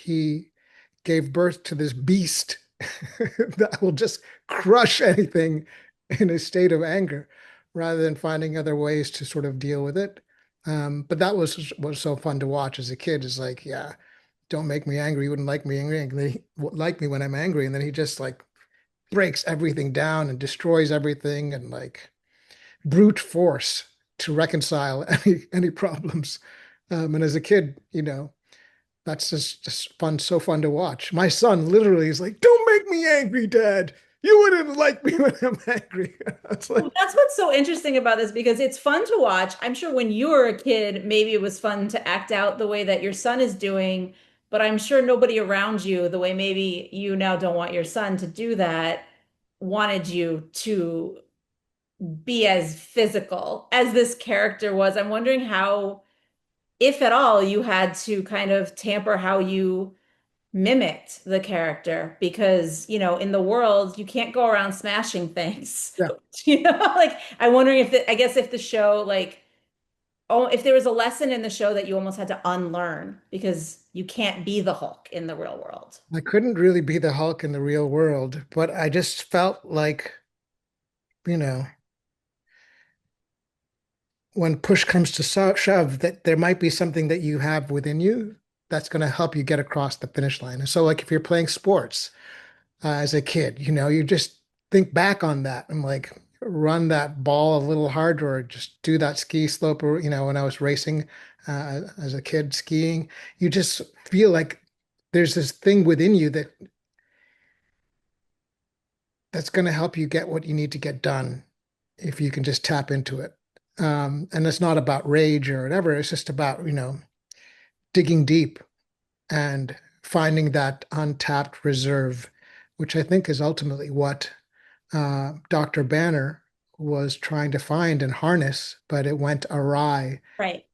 he gave birth to this beast that will just crush anything in a state of anger rather than finding other ways to sort of deal with it. But that was so fun to watch as a kid, is like, yeah, don't make me angry. You wouldn't like me angry. And then he like me when I'm angry. And then he just like breaks everything down and destroys everything and like brute force to reconcile any problems. And as a kid, that's just fun, so fun to watch. My son literally is like, "Don't make me angry, Dad. You wouldn't like me when I'm angry." It's Well, like, that's what's so interesting about this because it's fun to watch. I'm sure when you were a kid, maybe it was fun to act out the way that your son is doing, but I'm sure nobody around you, the way maybe you now don't want your son to do that, wanted you to be as physical as this character was. I'm wondering how, if at all, you had to kind of tamper how you mimicked the character because, in the world, you can't go around smashing things. yeah, Like I'm wondering I guess if the show, like, oh, if there was a lesson in the show that you almost had to unlearn because you can't be the Hulk in the real world. I couldn't really be the Hulk in the real world, but I just felt like, you know, when push comes to shove, that there might be something that you have within you that's going to help you get across the finish line. And so, like, if you're playing sports as a kid, you just think back on that and like run that ball a little harder or just do that ski slope. Or, when I was racing as a kid skiing, you just feel like there's this thing within you that's going to help you get what you need to get done if you can just tap into it. And it's not about rage or whatever. It's just about, digging deep and finding that untapped reserve, which I think is ultimately what Dr. Banner was trying to find and harness, but it went awry. Right.